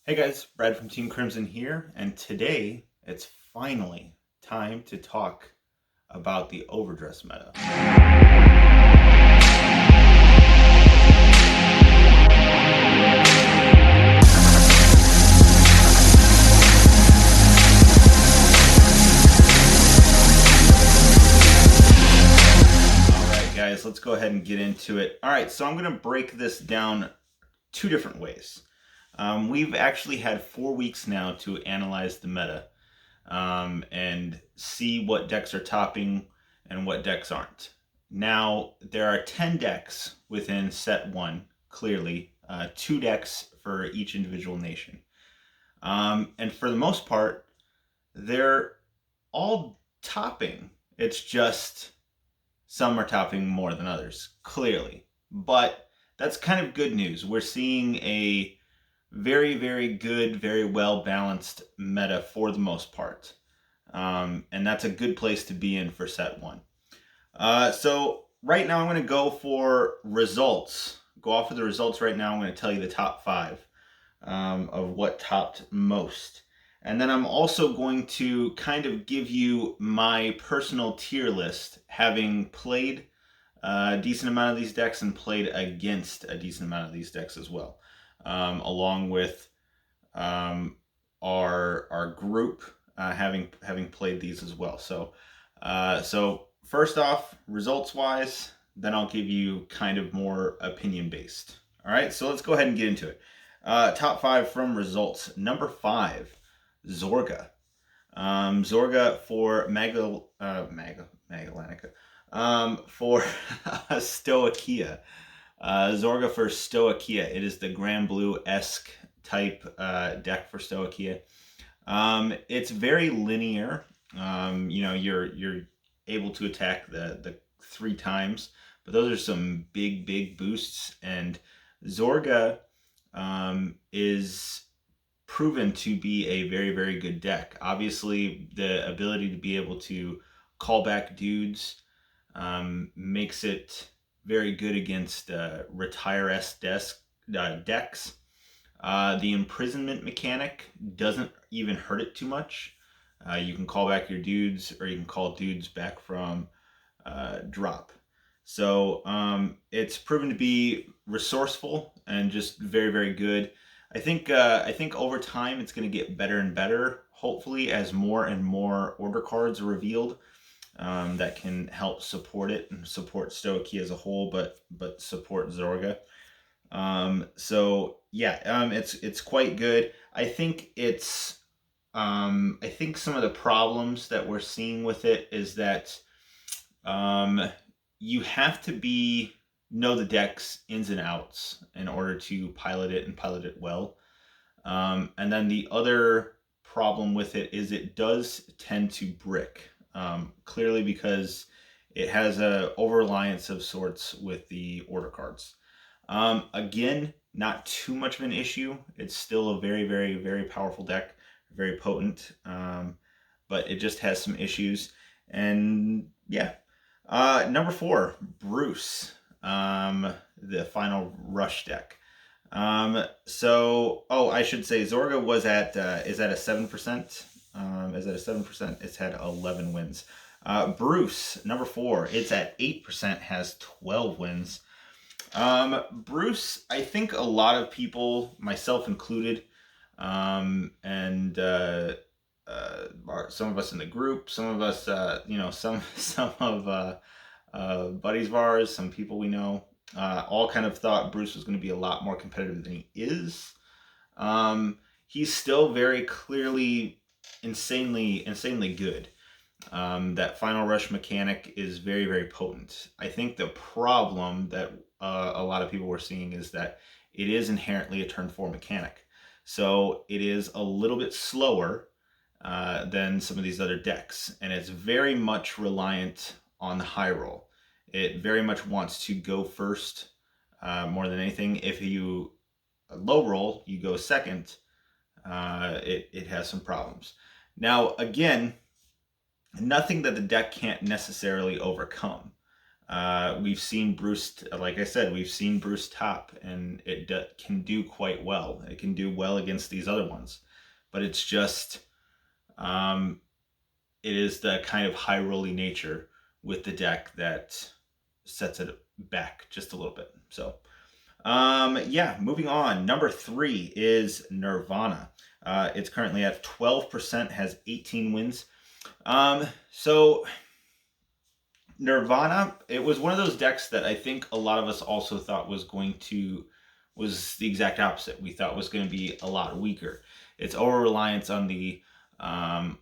Hey guys, Brad from Team Crimson here, and today it's finally time to talk about the overdress meta. Alright guys, let's go ahead and get into it. Alright, so I'm going to break this down two different ways. We've actually had 4 weeks now to analyze the meta and see what decks are topping and what decks aren't. Now, there are 10 decks within set 1, clearly, 2 decks for each individual nation. And for the most part, they're all topping. It's just some are topping more than others, clearly. But that's kind of good news. We're seeing a very, very good, very well balanced meta for the most part. And that's a good place to be in for set 1. So right now I'm going to go for results. Go off of the results right now. I'm going to tell you the top 5 of what topped most. And then I'm also going to kind of give you my personal tier list, having played a decent amount of these decks and played against a decent amount of these decks as well, along with our group having played these as well. So first off, results wise, then I'll give you kind of more opinion based. All right, so let's go ahead and get into it. Top 5 from results. Number 5, Zorga. Zorga for Magnolia. For Stoichia. Zorga for Stoichia. It is the Grand Blue-esque type deck for Stoichia. It's very linear. You're able to attack the 3 times, but those are some big boosts. And Zorga is proven to be a very, very good deck. Obviously, the ability to be able to call back dudes makes it very good against retire-esque decks. The imprisonment mechanic doesn't even hurt it too much. You can call back your dudes, or you can call dudes back from drop. So it's proven to be resourceful and just very, very good. I think over time it's going to get better and better, hopefully, as more and more order cards are revealed that can help support it and support Stoichia as a whole, but support Zorga. It's quite good. I think some of the problems that we're seeing with it is that you have to know the deck's ins and outs in order to pilot it and pilot it well. And then the other problem with it is it does tend to brick, clearly because it has a over-reliance of sorts with the order cards. Again, not too much of an issue. It's still a very, very, very powerful deck, very potent, but it just has some issues. And yeah. Number 4, Bruce, the final rush deck. I should say Zorga is at a 7%. Is at a 7%. It's had 11 wins. Bruce, number 4, it's at 8%, has 12 wins. Bruce, I think a lot of people, myself included, and some of us in the group, some of us, some of buddies of ours, some people we know, all kind of thought Bruce was going to be a lot more competitive than he is. He's still very clearly insanely good. That final rush mechanic is very, very potent. I think the problem that a lot of people were seeing is that it is inherently a turn 4 mechanic. So it is a little bit slower than some of these other decks, and it's very much reliant on the high roll. It very much wants to go first more than anything. If you low roll, you go second, it has some problems. Now, again, nothing that the deck can't necessarily overcome. We've seen Bruce, like I said, we've seen Bruce top, and it can do quite well. It can do well against these other ones, but it's just, it is the kind of high rolly nature with the deck that sets it back just a little bit. So, yeah, moving on. Number 3 is Nirvana. It's currently at 12%, has 18 wins. So Nirvana, it was one of those decks that I think a lot of us also thought was the exact opposite. We thought was going to be a lot weaker. It's over reliance on the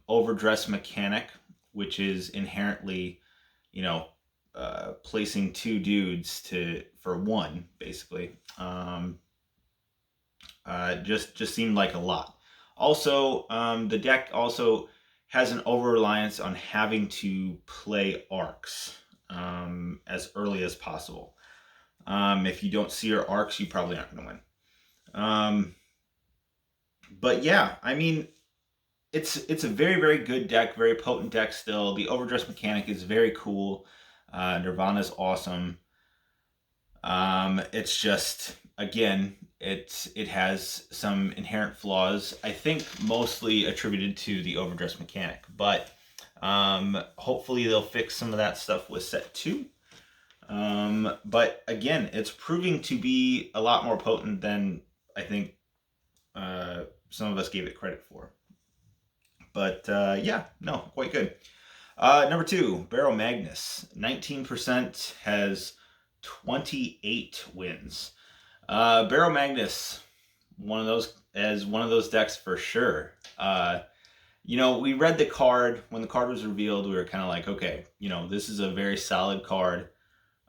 overdress mechanic, which is inherently, placing 2 dudes for 1, basically. Just seemed like a lot. Also, the deck also has an over reliance on having to play arcs as early as possible. If you don't see your arcs, you probably aren't going to win. But yeah, I mean, it's a very, very good deck, very potent deck still. The overdress mechanic is very cool. Nirvana's awesome. It's just, again, it has some inherent flaws, I think mostly attributed to the overdress mechanic, but hopefully they'll fix some of that stuff with set 2. But again, it's proving to be a lot more potent than I think some of us gave it credit for. But yeah, no, quite good. Number 2, Barrow Magnus, 19%, has 28 wins. Barrow Magnus, one of those decks for sure. We read the card when the card was revealed. We were kind of like, okay, this is a very solid card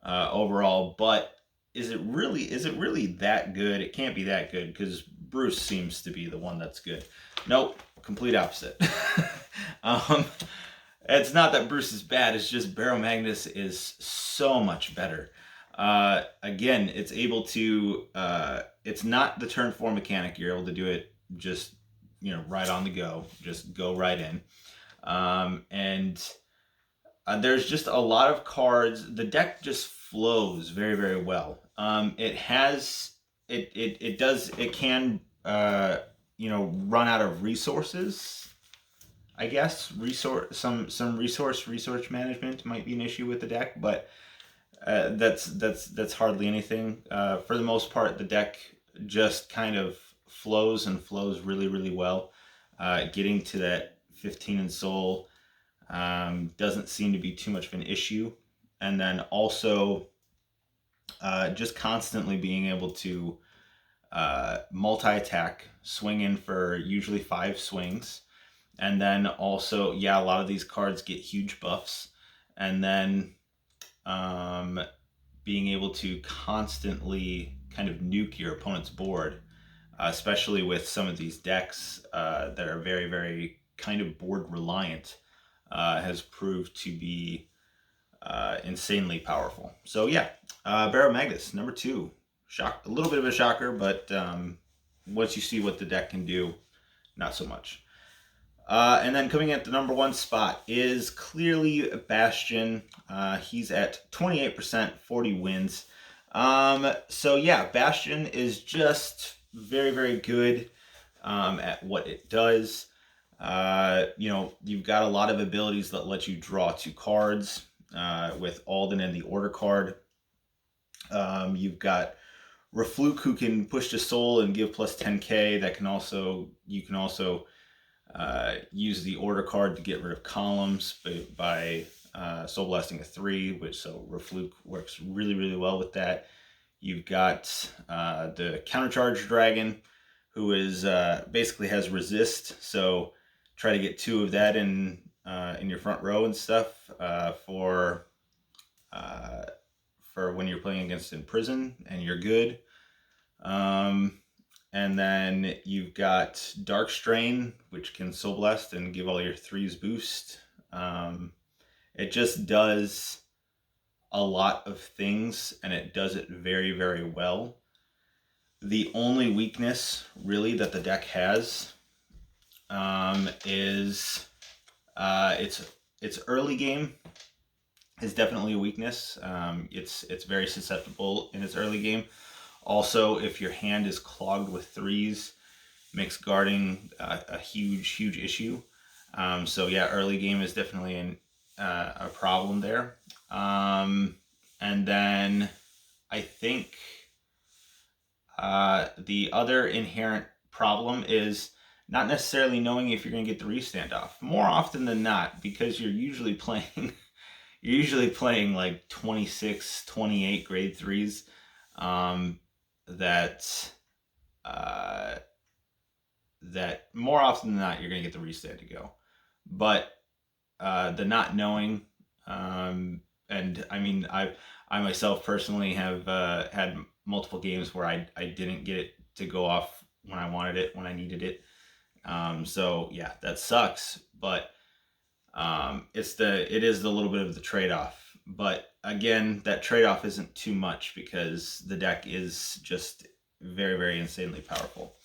overall, but is it really that good? It can't be that good because Bruce seems to be the one that's good. Nope, complete opposite. It's not that Bruce is bad. It's just Barrow Magnus is so much better. Again, it's able to, it's not the turn 4 mechanic. You're able to do it just, right on the go, just go right in. And there's just a lot of cards. The deck just flows very, very well. It can, run out of resources. I guess some resource management might be an issue with the deck, but that's hardly anything. For the most part, the deck just kind of flows really, really well. Getting to that 15 in soul doesn't seem to be too much of an issue. And then also just constantly being able to multi-attack, swing in for usually 5 swings. And then also, a lot of these cards get huge buffs. And then being able to constantly kind of nuke your opponent's board, especially with some of these decks that are very, very kind of board reliant, has proved to be insanely powerful. So yeah, Barrow Magnus, number 2. A little bit of a shocker, but once you see what the deck can do, not so much. And then coming at the number 1 spot is clearly Bastion. He's at 28%, 40 wins. So yeah, Bastion is just very, very good at what it does. You've got a lot of abilities that let you draw 2 cards with Alden and the Order card. You've got Refluke, who can push to soul and give plus 10k. You can also use the Order card to get rid of columns by soul blasting a 3, so Refluke works really, really well with that. You've got the countercharge dragon, who is basically has resist, so try to get 2 of that in your front row and stuff for when you're playing against in prison, and you're good. And then you've got Dark Strain, which can Soul Blast and give all your 3s boost. It just does a lot of things, and it does it very, very well. The only weakness, really, that the deck has is its early game. is definitely a weakness. It's very susceptible in its early game. Also, if your hand is clogged with threes, makes guarding a huge issue. So yeah, early game is definitely a problem there. And then I think the other inherent problem is not necessarily knowing if you're going to get the restand off. More often than not, because you're usually playing like 26, 28 grade threes, that that more often than not you're going to get the restand to go. But the not knowing, and I mean, I myself personally have had multiple games where I didn't get it to go off when I wanted it, when I needed it. So yeah, that sucks. But it is the little bit of the trade off. But again, that trade off isn't too much because the deck is just very insanely powerful.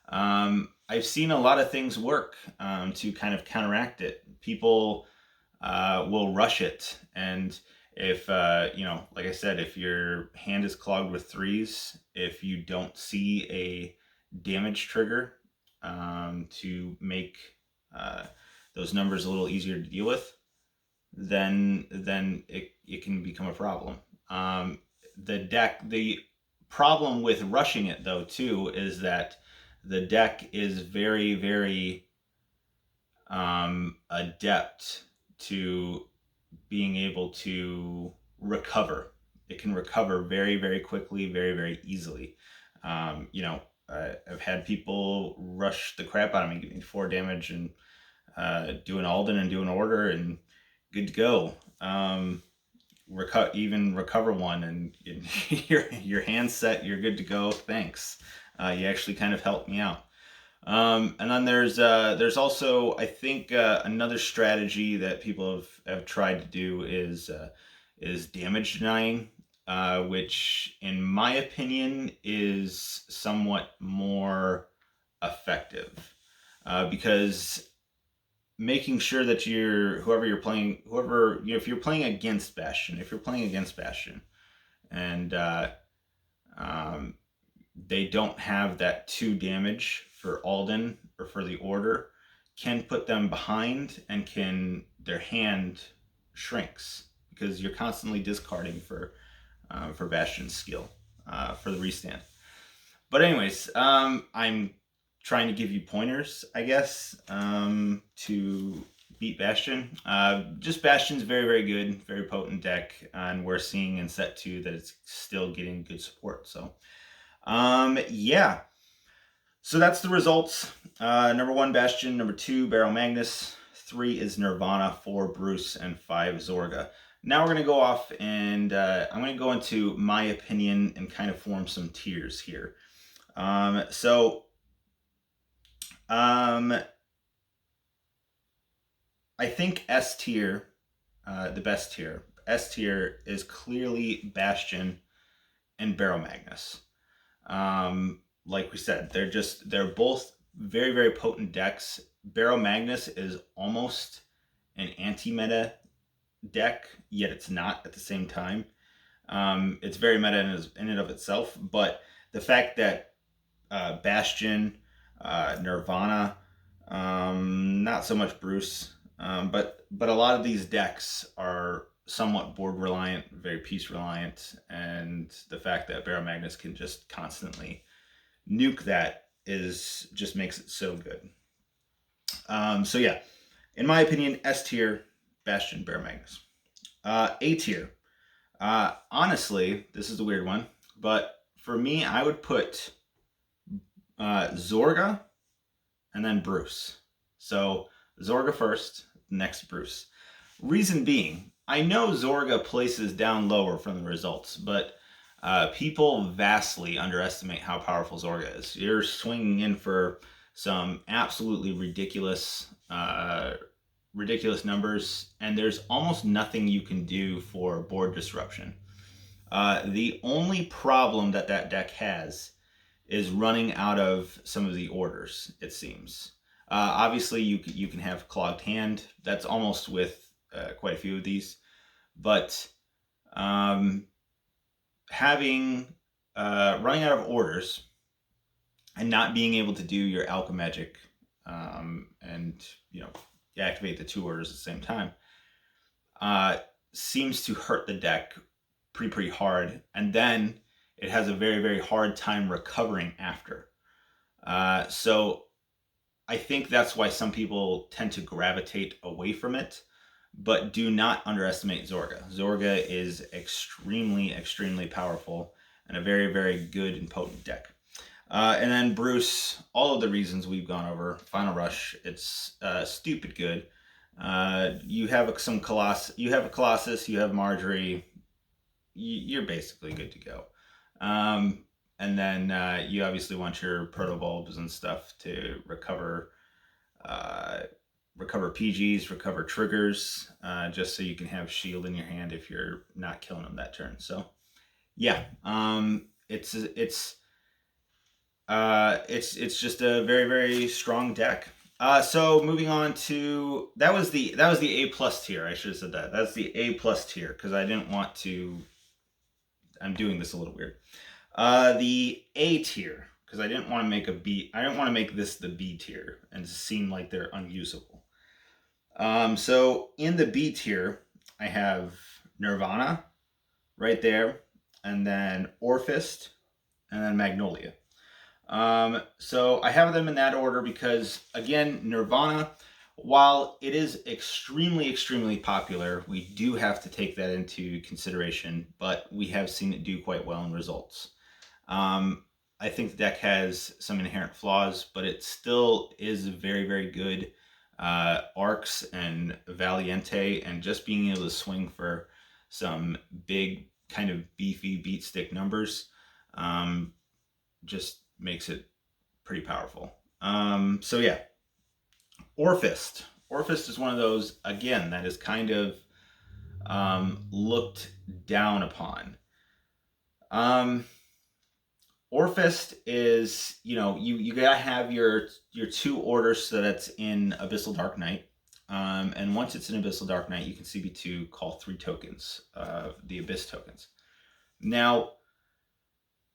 I've seen a lot of things work to kind of counteract it. People will rush it, and if like I said, if your hand is clogged with threes, if you don't see a damage trigger to make those numbers a little easier to deal with, then it can become a problem. The problem with rushing it though too is that the deck is very adept to being able to recover. It can recover very quickly, very easily. I've had people rush the crap out of me, give me 4 damage, and do an Alden and do an order, and good to go. Even recover one, and your hand's set. You're good to go. Thanks. You actually kind of helped me out. And then there's also, I think, another strategy that people have tried to do is damage denying, which in my opinion is somewhat more effective, because making sure that if you're playing against Bastion, and they don't have that 2 damage for Alden or for the order, can put them behind, and their hand shrinks because you're constantly discarding for Bastion's skill for the restand. But anyways, I'm trying to give you pointers, I guess, to beat Bastion. Just Bastion's very good, very potent deck, and we're seeing in set 2 that it's still getting good support. So yeah. So that's the results. Number 1, Bastion. Number 2, Barrow Magnus. 3 is Nirvana. 4, Bruce. And 5, Zorga. Now we're going to go off, and I'm going to go into my opinion and kind of form some tiers here. I think S tier, the best tier. S tier is clearly Bastion and Barrow Magnus. Like we said, they're both very potent decks. Barrow Magnus is almost an anti-meta deck, yet it's not at the same time. It's very meta in and of itself, but the fact that Bastion, Nirvana, not so much Bruce, but a lot of these decks are somewhat board reliant, very piece reliant, and the fact that Barrow Magnus can just constantly nuke that just makes it so good. So yeah, in my opinion, S tier, Bastion, Barrow Magnus. A tier. Honestly, this is a weird one, but for me, I would put Zorga and then Bruce. So Zorga first, next Bruce. Reason being, I know Zorga places down lower from the results, but people vastly underestimate how powerful Zorga is. You're swinging in for some absolutely ridiculous numbers, and there's almost nothing you can do for board disruption. The only problem that deck has is running out of some of the orders, it seems. Obviously, you can have clogged hand. That's almost with quite a few of these. but running out of orders and not being able to do your alchemagic and you activate the 2 orders at the same time seems to hurt the deck pretty hard, and then it has a very hard time recovering after. So I think that's why some people tend to gravitate away from it, but do not underestimate Zorga. Zorga is extremely powerful and a very good and potent deck. And then Bruce, all of the reasons we've gone over. Final Rush, it's stupid good. You have a Colossus, you have Marjorie, you're basically good to go. And then you obviously want your Protobulbs and stuff to recover PGs, recover triggers, just so you can have shield in your hand if you're not killing them that turn. So yeah, it's just a very strong deck. So moving on to that was the A plus tier. I should have said that. That's the A plus tier because I didn't want to. I'm doing this a little weird. The A tier because I didn't want to make a B. I didn't want to make this the B tier and seem like they're unusable. So in the B tier, I have Nirvana right there, and then Orphist, and then Magnolia. So I have them in that order because, again, Nirvana, while it is extremely popular, we do have to take that into consideration, but we have seen it do quite well in results. I think the deck has some inherent flaws, but it still is very good. Arcs and Valiente, and just being able to swing for some big kind of beefy beat stick numbers just makes it pretty powerful. So yeah, Orphist. Orphist is one of those, again, that is kind of looked down upon. Orphist is, you gotta have your 2 orders so that's in Abyssal Dark Knight. And once it's in Abyssal Dark Knight, you can CB2 call 3 tokens, the Abyss tokens. Now,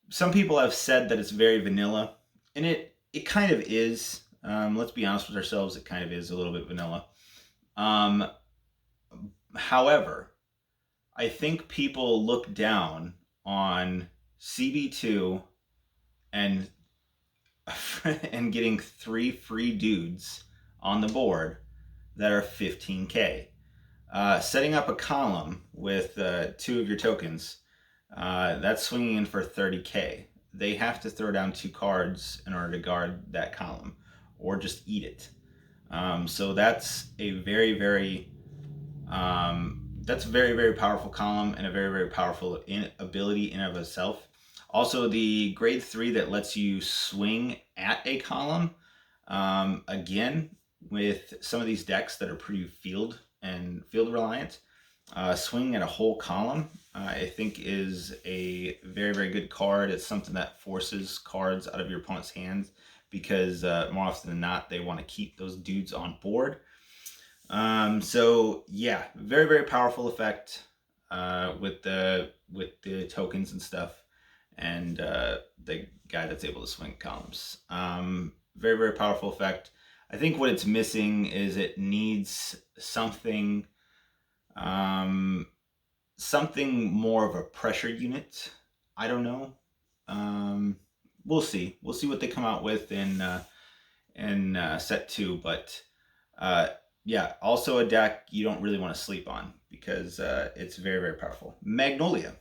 some people have said that it's very vanilla, and it kind of is. Let's be honest with ourselves, it kind of is a little bit vanilla. However, I think people look down on CB2 and getting 3 free dudes on the board that are 15k. Setting up a column with 2 of your tokens, that's swinging in for 30k. They have to throw down 2 cards in order to guard that column, or just eat it. So that's a very powerful column and a very powerful ability in and of itself. Also, the grade 3 that lets you swing at a column, again, with some of these decks that are pretty field reliant, swinging at a whole column, I think is a very good card. It's something that forces cards out of your opponent's hands because more often than not, they want to keep those dudes on board. So yeah, very powerful effect with the tokens and stuff, and the guy that's able to swing columns. Very powerful effect. I think what it's missing is it needs something more of a pressure unit. I don't know. We'll see what they come out with in set 2, but yeah, also a deck you don't really want to sleep on because it's very powerful. Magnolia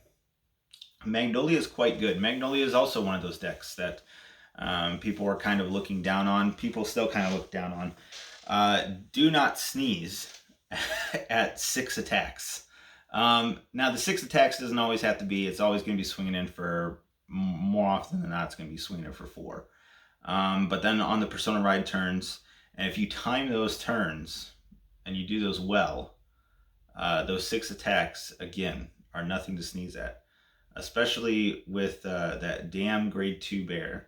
is quite good. Magnolia is also one of those decks that people are kind of looking down on. People still kind of look down on. Do not sneeze at 6 attacks. Now the 6 attacks doesn't always have to be. It's always going to be swinging in for, more often than not, it's going to be swinging in for 4. But then on the Persona Ride turns, and if you time those turns and you do those well, those 6 attacks again are nothing to sneeze at. Especially with that damn grade 2 bear,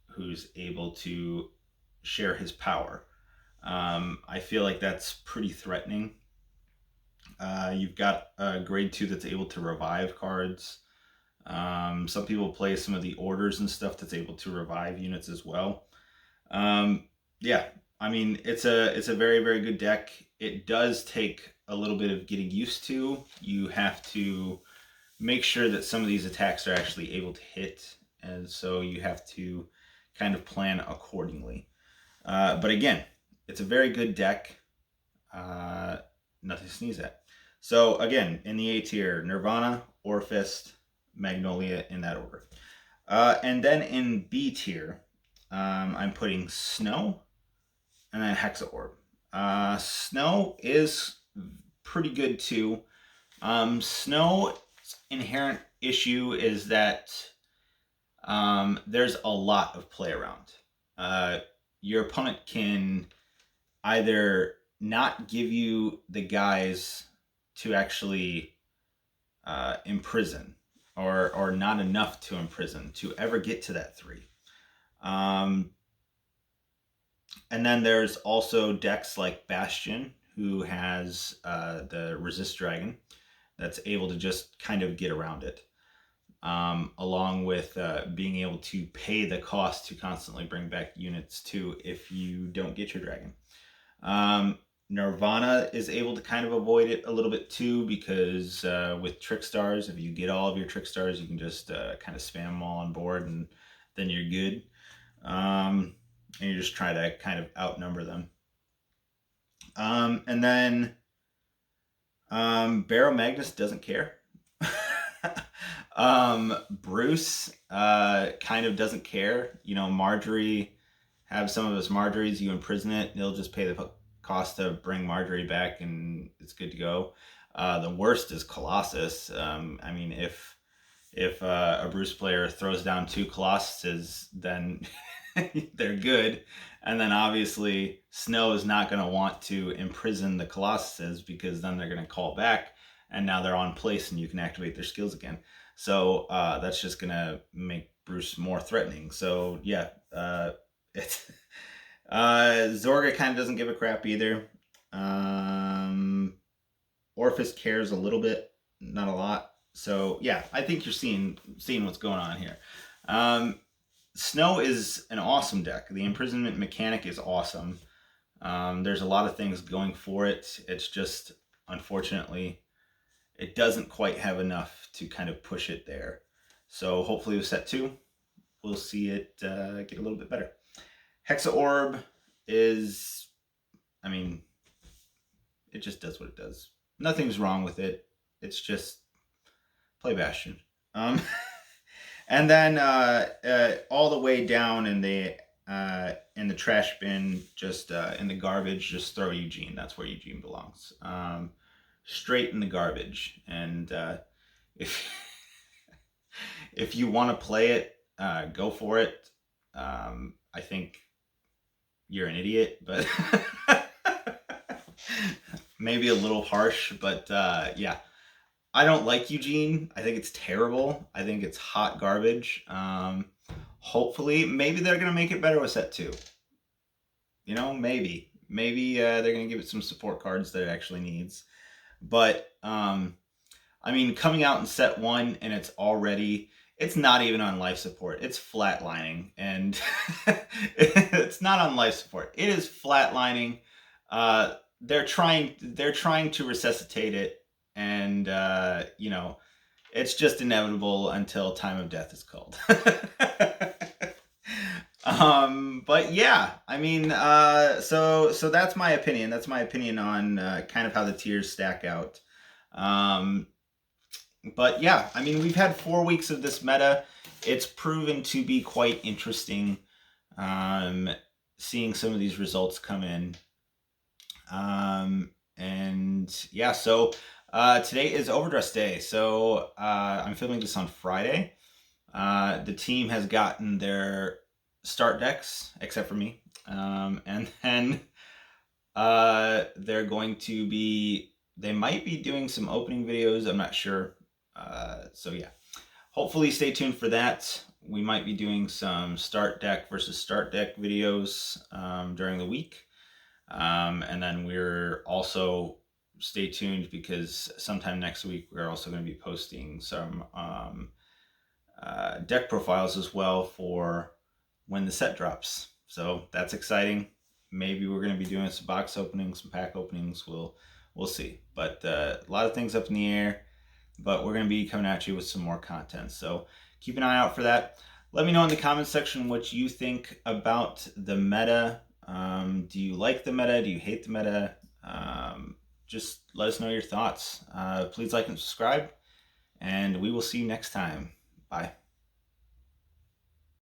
who's able to share his power. I feel like that's pretty threatening. You've got grade 2 that's able to revive cards. Some people play some of the orders and stuff that's able to revive units as well. Yeah, I mean, it's a very, very good deck. It does take a little bit of getting used to. You have to make sure that some of these attacks are actually able to hit, and so you have to kind of plan accordingly. But again, it's a very good deck. Nothing to sneeze at. So again, in the A tier, Nirvana, Orfist, Magnolia, in that order. And then in B tier, I'm putting Snow and then Hexa Orb. Snow is pretty good too. Snow's inherent issue is that there's a lot of play around. Your opponent can either not give you the guys to actually imprison, or not enough to imprison to ever get to that 3. And then there's also decks like Bastion, who has the Resist Dragon that's able to just kind of get around it, along with being able to pay the cost to constantly bring back units too if you don't get your dragon. Nirvana is able to kind of avoid it a little bit too, because with Trick Stars, if you get all of your Trick Stars, you can just kind of spam them all on board, and then you're good. And you just try to kind of outnumber them. And then Barrow Magnus doesn't care. Bruce kind of doesn't care. You know, Marjorie, have some of his Marjories, you imprison it, he'll just pay the cost to bring Marjorie back, and it's good to go. The worst is Colossus. I mean, if a Bruce player throws down 2 Colossuses, then they're good. And then obviously Snow is not going to want to imprison the Colossuses, because then they're going to call back, and now they're on place and you can activate their skills again. So that's just going to make Bruce more threatening. So yeah, it's Zorga kind of doesn't give a crap either. Orphis cares a little bit, not a lot. So yeah, I think you're seeing what's going on here. Snow is an awesome deck. The imprisonment mechanic is awesome. There's a lot of things going for it. It's just, unfortunately, it doesn't quite have enough to kind of push it there. So hopefully with set 2, we'll see it get a little bit better. Hexa Orb is, I mean, it just does what it does. Nothing's wrong with it. It's just play Bastion. And then all the way down in the trash bin, just in the garbage, just throw Eugene. That's where Eugene belongs. Straight in the garbage. And if if you want to play it, go for it. I think you're an idiot, but maybe a little harsh, but yeah. I don't like Eugene. I think it's terrible. I think it's hot garbage. Hopefully, maybe they're going to make it better with set 2. You know, maybe. Maybe they're going to give it some support cards that it actually needs. But, I mean, coming out in set 1 and it's not even on life support. It's flatlining, and it's not on life support. It is flatlining. They're trying to resuscitate it, and you know, it's just inevitable until time of death is called. But yeah, I mean, so that's my opinion. That's my opinion on kind of how the tiers stack out. But yeah, I mean, we've had 4 weeks of this meta. It's proven to be quite interesting, seeing some of these results come in. And yeah, so today is overdress day. So I'm filming this on Friday. The team has gotten their start decks, except for me. And then they're going to be, they might be doing some opening videos. I'm not sure. So yeah, hopefully stay tuned for that. We might be doing some start deck versus start deck videos during the week. And then we're also stay tuned, because sometime next week we're also going to be posting some deck profiles as well for when the set drops. So that's exciting. Maybe we're going to be doing some box openings, some pack openings. We'll see. But a lot of things up in the air. But we're going to be coming at you with some more content. So keep an eye out for that. Let me know in the comments section what you think about the meta. Do you like the meta? Do you hate the meta? Just let us know your thoughts. Please like and subscribe, and we will see you next time. Bye.